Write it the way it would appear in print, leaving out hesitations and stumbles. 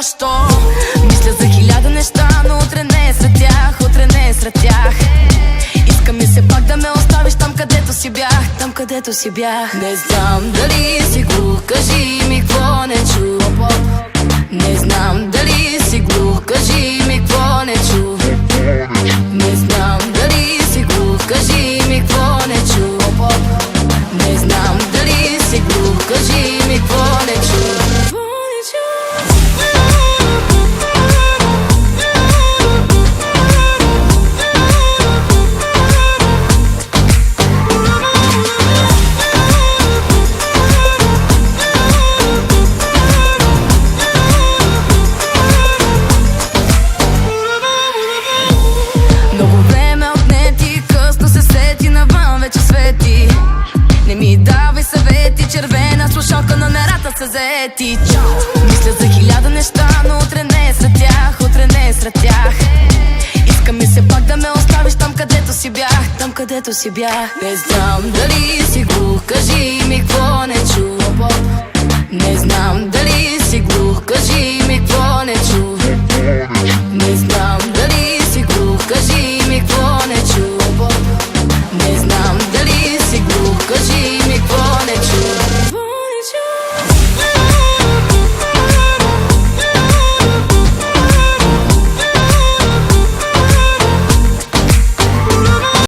защо. Мисля за хиляда неща, но утре не е сред тях, утре не е сред тях. Иска ми се пак да ме оставиш там, където си бях, там, където си бях. Не знам дали си глух, кажи ми какво не чу. Не знам дали си глух, кажи ми какво не чу. Не знам дали си глух, кажи ми какво не чу. Не знам дали си глух, кажи ми какво не чу. Много време отнети, късно се сети, навън вече свети. Не ми давай съвети, червена слушалка, номерата са заети. Мисля за хиляда неща, но утре не е сред тях, утре не е сред тях. Иска ми се пак да ме оставиш там, където си бях, там, където си бях. Не знам дали си глух, кажи ми какво не чу. Не знам дали си глух, кажи ми какво не чу. Не знам